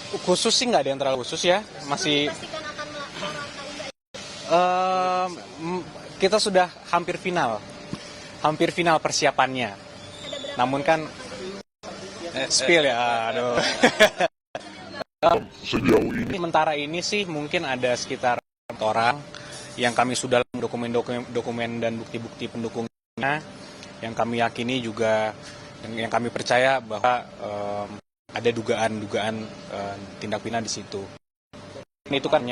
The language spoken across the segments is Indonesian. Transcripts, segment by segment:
Khusus sih nggak ada yang terlalu khusus ya, masih Pastikan akan melapor atau enggak? em, kita sudah hampir final persiapannya. Ada berapa? Namun kan spill ya, aduh. Sejauh ini Sementara ini sih mungkin ada sekitar 4 orang yang kami sudah dokumen dan bukti-bukti pendukungnya, yang kami yakini juga yang kami percaya bahwa ada dugaan tindak pidana di situ. Ini itu kan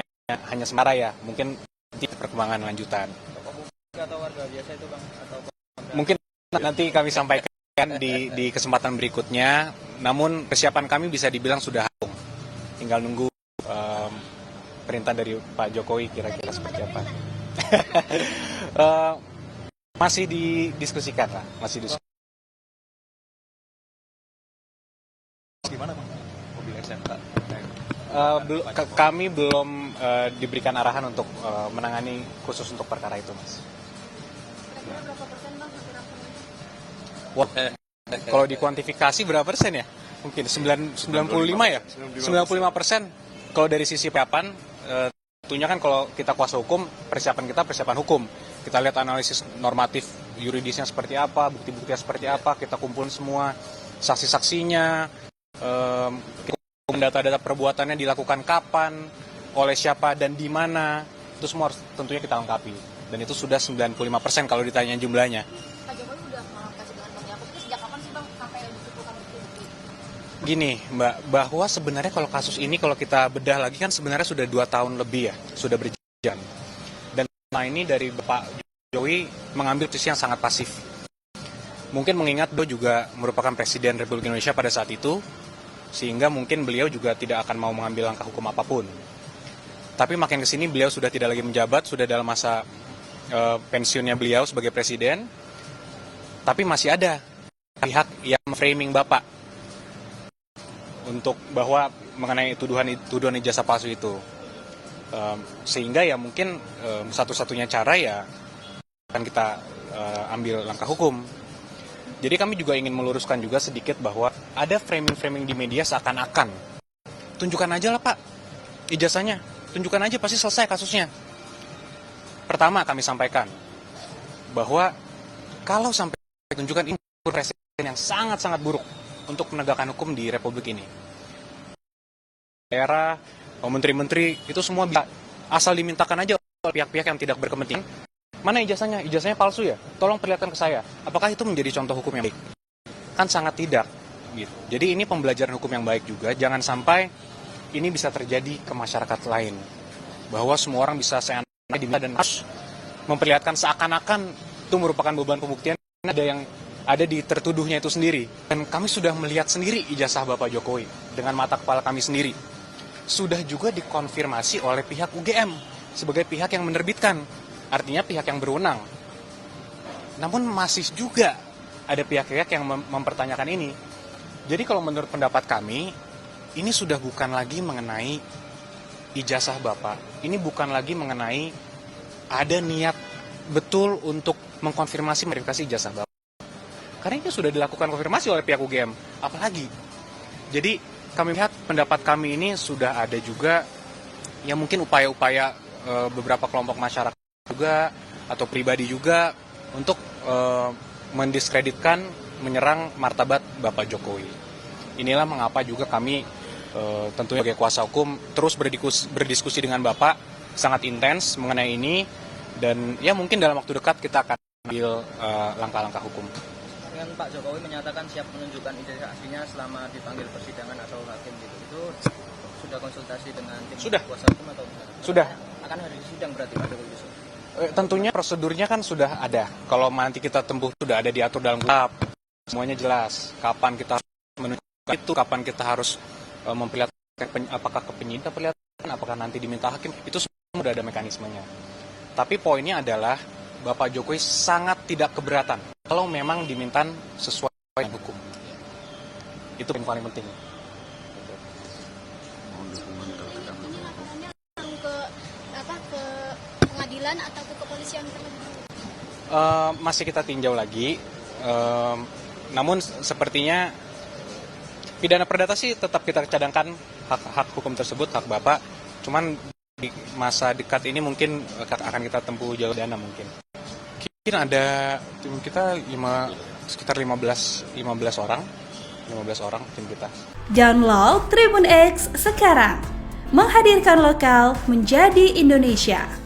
hanya sementara ya, mungkin nanti perkembangan lanjutan. Atau warga biasa itu Bang atau Mungkin nanti kami sampaikan di kesempatan berikutnya. Namun persiapan kami bisa dibilang sudah rampung. Tinggal nunggu perintah dari Pak Jokowi kira-kira seperti apa. Masih didiskusikan lah, masih diskusi. gimana Bang? Mobil SMK. Kami belum diberikan arahan untuk menangani khusus untuk perkara itu, Mas. Kira-kira berapa persen Bang hampir-hampir? Wah, kalau dikuantifikasi berapa persen ya? Mungkin 95 ya? 95%. Kalau dari sisi persiapan, tentunya kan kalau kita kuasa hukum, persiapan kita persiapan hukum. Kita lihat analisis normatif yuridisnya seperti apa, bukti-buktinya seperti apa, kita kumpulin semua saksi-saksinya, data-data perbuatannya dilakukan kapan, oleh siapa dan di mana, itu semua harus tentunya kita lengkapi. Dan itu sudah 95% kalau ditanya jumlahnya. Pak Jokowi sudah melengkapi dengan Bang Yakub itu sejak kapan sih Bang sampai dikumpulkan bukti-bukti? Gini Mbak, bahwa sebenarnya kalau kasus ini kalau kita bedah lagi kan sebenarnya sudah 2 tahun lebih ya, sudah berjalan. Dan ini dari Bapak Jokowi mengambil posisi yang sangat pasif. Mungkin mengingat beliau juga merupakan Presiden Republik Indonesia pada saat itu, sehingga mungkin beliau juga tidak akan mau mengambil langkah hukum apapun. Tapi makin kesini beliau sudah tidak lagi menjabat, sudah dalam masa pensiunnya beliau sebagai Presiden, tapi masih ada pihak yang framing Bapak untuk bahwa mengenai tuduhan ijazah palsu itu. Sehingga ya mungkin satu-satunya cara ya akan kita ambil langkah hukum. Jadi kami juga ingin meluruskan juga sedikit bahwa ada framing-framing di media seakan-akan tunjukkan aja lah Pak ijazahnya, tunjukkan aja pasti selesai kasusnya. Pertama kami sampaikan bahwa kalau sampai tunjukkan ini presiden yang sangat-sangat buruk untuk menegakkan hukum di Republik ini. Daerah, menteri-menteri itu semua bisa asal dimintakan aja oleh pihak-pihak yang tidak berkepentingan. Mana ijazahnya? Ijazahnya palsu ya? Tolong perlihatkan ke saya. Apakah itu menjadi contoh hukum yang baik? Kan sangat tidak. Gitu. Jadi ini pembelajaran hukum yang baik juga. Jangan sampai ini bisa terjadi ke masyarakat lain. Bahwa semua orang bisa seenaknya diminta dan harus memperlihatkan seakan-akan itu merupakan beban pembuktian. Ada yang ada di tertuduhnya itu sendiri. Dan kami sudah melihat sendiri ijazah Bapak Jokowi dengan mata kepala kami sendiri. Sudah juga dikonfirmasi oleh pihak UGM sebagai pihak yang menerbitkan. Artinya pihak yang berwenang. Namun masih juga ada pihak-pihak yang mempertanyakan ini. Jadi kalau menurut pendapat kami, ini sudah bukan lagi mengenai ijazah Bapak. Ini bukan lagi mengenai ada niat betul untuk mengkonfirmasi verifikasi ijazah Bapak. Karena ini sudah dilakukan konfirmasi oleh pihak UGM. Apalagi? Jadi kami lihat pendapat kami ini sudah ada juga ya mungkin upaya-upaya beberapa kelompok masyarakat juga atau pribadi juga untuk mendiskreditkan, menyerang martabat Bapak Jokowi. Inilah mengapa juga kami tentunya sebagai kuasa hukum terus berdiskusi dengan Bapak sangat intens mengenai ini dan ya mungkin dalam waktu dekat kita akan ambil langkah-langah hukum. Dengan Pak Jokowi menyatakan siap menunjukkan ijazah aslinya selama dipanggil persidangan atau hakim gitu. Itu sudah konsultasi dengan tim kuasa hukum atau bukan? Sudah. Akan ada di sidang berarti Pak Jokowi besok? Tentunya prosedurnya kan sudah ada. Kalau nanti kita tempuh sudah ada diatur dalam kitab. Semuanya jelas. Kapan kita harus menunjukkan itu, kapan kita harus memperlihatkan apakah ke penyidik perlihatkan, apakah nanti diminta hakim. Itu semua sudah ada mekanismenya. Tapi poinnya adalah Bapak Jokowi sangat tidak keberatan kalau memang diminta sesuai dengan hukum. Itu yang paling penting. Ini laporannya langsung ke pengadilan atau ke kepolisian terlebih dahulu? Masih kita tinjau lagi. Namun sepertinya pidana perdata sih tetap kita cadangkan hak hukum tersebut, hak Bapak. Cuman di masa dekat ini mungkin akan kita tempuh jalur dana mungkin. Mungkin ada tim kita sekitar 15 orang tim kita. Download Tribun X sekarang. Menghadirkan lokal menjadi Indonesia.